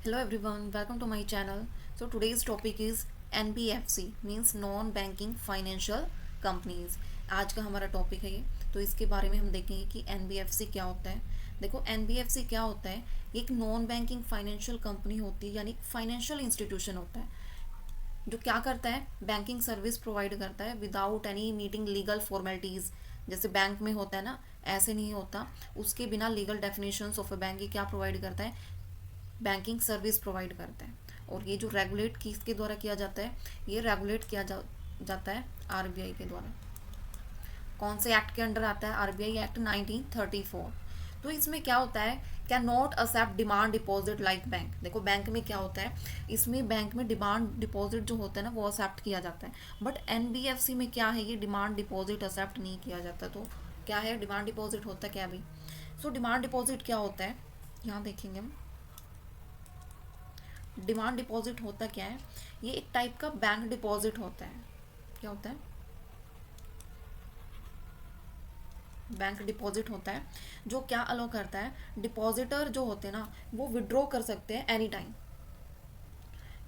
Hello everyone, welcome to my channel. So today's topic is NBFC means non banking financial companies. आज का हमारा topic है ये। तो इसके बारे में हम देखेंगे कि NBFC क्या होता है। देखो NBFC क्या होता है, ये एक नॉन बैंकिंग फाइनेंशियल कंपनी होती है, यानी फाइनेंशियल इंस्टीट्यूशन होता है जो क्या करता है, बैंकिंग सर्विस प्रोवाइड करता है without any meeting legal formalities. जैसे बैंक में होता है ना, ऐसे नहीं होता। उसके बिना legal definitions of a bank ये क्या प्रोवाइड करता है, बैंकिंग सर्विस प्रोवाइड करता है। और ये जो रेगुलेट किसके द्वारा किया जाता है, ये रेगुलेट जाता है आरबीआई के द्वारा। कौन से एक्ट के अंडर आता है, आरबीआई एक्ट 1934। तो इसमें क्या होता है, can not accept demand deposit like bank. देखो बैंक में क्या होता है, इसमें बैंक में डिमांड डिपॉजिट जो होता है ना वो एक्सेप्ट किया जाता है। बट एनबीएफसी में क्या है, ये डिमांड डिपॉजिट एक्सेप्ट नहीं किया जाता। तो क्या है, डिमांड डिपॉजिट होता है क्या अभी। सो डिमांड डिपॉजिट क्या होता है, यहाँ देखेंगे हम। डिमांड डिपॉजिट होता क्या है, ये एक टाइप का बैंक डिपॉजिट होता है। क्या होता है, बैंक डिपॉजिट होता है जो क्या अलाउ करता है, डिपॉजिटर जो होते हैं ना वो विड्रॉ कर सकते हैं एनी टाइम।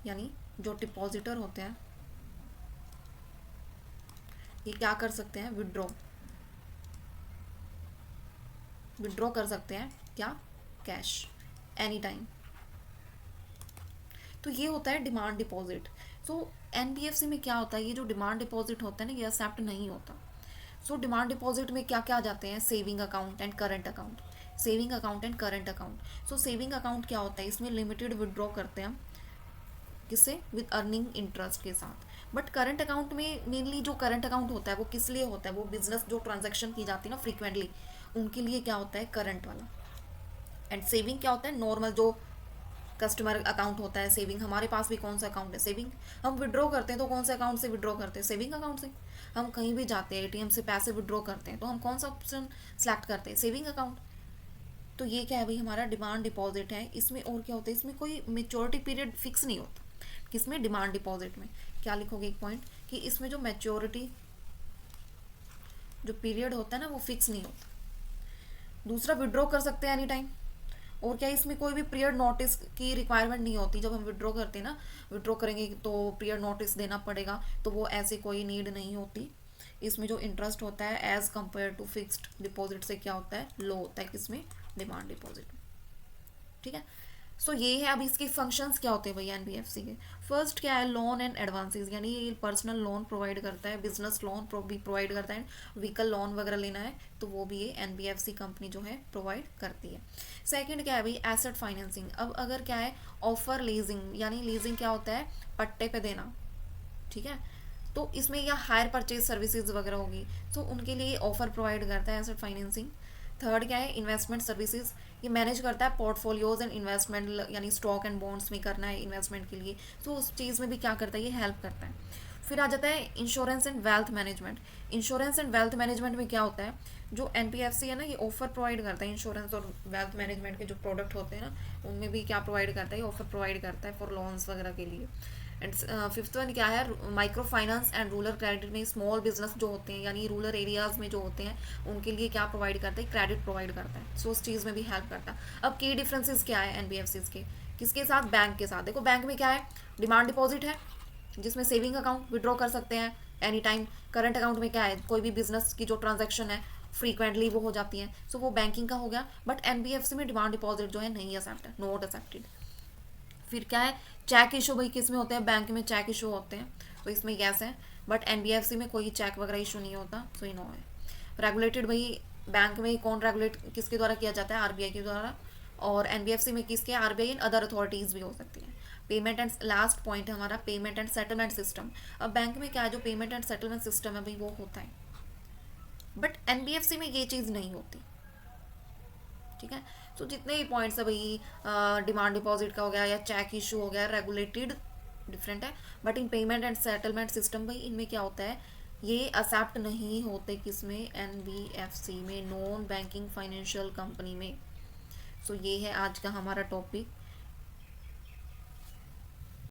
यानी जो डिपॉजिटर होते हैं ये क्या कर सकते हैं, विड्रॉ विड्रॉ कर सकते हैं क्या, कैश, एनी टाइम। तो ये होता है डिमांड डिपॉजिट। सो एनबीएफसी में क्या होता है, ये जो डिमांड डिपॉजिट होता है ना ये एक्सेप्ट नहीं होता। सो डिमांड डिपॉजिट में क्या क्या आ जाते हैं, saving account and current account. Saving account and current account. So saving account क्या होता है, इसमें लिमिटेड विड्रॉ करते हैं हम, किससे, विद अर्निंग इंटरेस्ट के साथ। बट करंट अकाउंट में मेनली जो करंट अकाउंट होता है वो किस लिए होता है, वो बिजनेस जो ट्रांजेक्शन की जाती है ना फ्रीक्वेंटली, उनके लिए क्या होता है, करंट वाला। एंड सेविंग क्या होता है, नॉर्मल जो कस्टमर अकाउंट होता है। सेविंग हमारे पास भी कौन सा अकाउंट है, सेविंग। हम विड्रॉ करते हैं तो कौन से अकाउंट से विड्रॉ करते हैं, सेविंग अकाउंट से। हम कहीं भी जाते हैं एटीएम से पैसे विड्रॉ करते हैं तो हम कौन सा ऑप्शन सेलेक्ट करते हैं, सेविंग अकाउंट। तो ये क्या है भाई, हमारा डिमांड डिपॉजिट है। इसमें और क्या होता है, इसमें कोई मेच्योरिटी पीरियड फिक्स नहीं होता। किसमें, डिमांड डिपॉजिट में। क्या लिखोगे एक पॉइंट, कि इसमें जो मैच्योरिटी जो पीरियड होता है ना वो फिक्स नहीं होता। दूसरा, विड्रॉ कर सकते हैं एनी टाइम। और क्या, इसमें कोई भी पीरियड नोटिस की रिक्वायरमेंट नहीं होती। जब हम विड्रॉ करते हैं ना, विड्रॉ करेंगे तो पीरियड नोटिस देना पड़ेगा, तो वो ऐसे कोई नीड नहीं होती। इसमें जो इंटरेस्ट होता है as compare to fixed deposit से क्या होता है, लो होता है, किसमें, डिमांड डिपॉजिट। ठीक है। सो ये है। अब इसके फंक्शंस क्या होते हैं भैया एनबीएफसी के। फर्स्ट क्या है, लोन एंड एडवांसेस, यानी ये पर्सनल लोन प्रोवाइड करता है, बिजनेस लोन भी प्रोवाइड करता है। व्हीकल लोन वगैरह लेना है तो वो भी ये एनबीएफसी कंपनी जो है प्रोवाइड करती है। सेकंड क्या है भाई, एसेट फाइनेंसिंग। अब अगर क्या है, ऑफर लीजिंग, यानी लीजिंग क्या होता है, पट्टे पे देना। ठीक है। तो इसमें या हायर परचेज सर्विसेज वगैरह होगी, तो उनके लिए ऑफर प्रोवाइड करता है एसेट फाइनेंसिंग। थर्ड क्या है, इन्वेस्टमेंट सर्विसेज। ये मैनेज करता है पोर्टफोलियोज एंड इन्वेस्टमेंट, यानी स्टॉक एंड बॉन्ड्स में करना है इन्वेस्टमेंट के लिए, तो उस चीज़ में भी क्या करता है, ये हेल्प करता है। फिर आ जाता है insurance and wealth management. Insurance and wealth management में क्या होता है, जो एनपीएफसी है ना ये ऑफर प्रोवाइड करता है इंश्योरेंस और वेल्थ मैनेजमेंट के जो प्रोडक्ट होते हैं ना उनमें भी क्या प्रोवाइड करता है, ऑफर प्रोवाइड करता है फॉर लोन्स वगैरह के लिए। एंड फिफ्थ वन क्या है, micro finance and rural credit में स्मॉल बिजनेस जो होते हैं यानी रूरल एरियाज में जो होते हैं उनके लिए क्या प्रोवाइड करता है, क्रेडिट प्रोवाइड करता है। सो उस चीज़ में भी हेल्प करता है। अब की डिफरेंसेस क्या है एनबीएफसी के, किसके साथ, बैंक के साथ। देखो बैंक में क्या है, डिमांड डिपॉजिट है जिसमें सेविंग अकाउंट विड्रॉ कर सकते हैं एनी टाइम। करंट अकाउंट में क्या है, कोई भी बिजनेस की जो ट्रांजेक्शन है फ्रीक्वेंटली वो हो जाती है, सो वो बैंकिंग का हो गया। बट एनबीएफसी में डिमांड डिपॉजिट जो है नहीं एक्सेप्ट, नॉट एक्सेप्टेड। फिर क्या है, चेक इशू भाई किस में होते हैं, बैंक में चेक इशू होते हैं, तो इसमें यस है। बट एनबीएफसी में कोई चेक वगैरह इशू नहीं होता, सो नो है। रेगुलेटेड भाई, बैंक में कौन रेगुलेट किसके द्वारा किया जाता है, आरबीआई के द्वारा। और एनबीएफसी में किसके, आरबीआई एंड अदर अथॉरिटीज़ भी हो सकती हैं। पेमेंट एंड लास्ट पॉइंट है हमारा, पेमेंट एंड सेटलमेंट सिस्टम। अब बैंक में क्या है, जो पेमेंट एंड सेटलमेंट सिस्टम है भाई वो होता है, बट एनबीएफसी में ये चीज़ नहीं होती। ठीक है। तो जितने भी पॉइंट्स है भाई, डिमांड डिपॉजिट का हो गया या चेक इशू हो गया, रेगुलेटेड डिफरेंट है। But in payment and settlement system भाई इनमें क्या होता है, ये एक्सेप्ट नहीं होते, किसमें, एनबीएफसी में, नॉन बैंकिंग फाइनेंशियल कंपनी में। सो ये है आज का हमारा टॉपिक।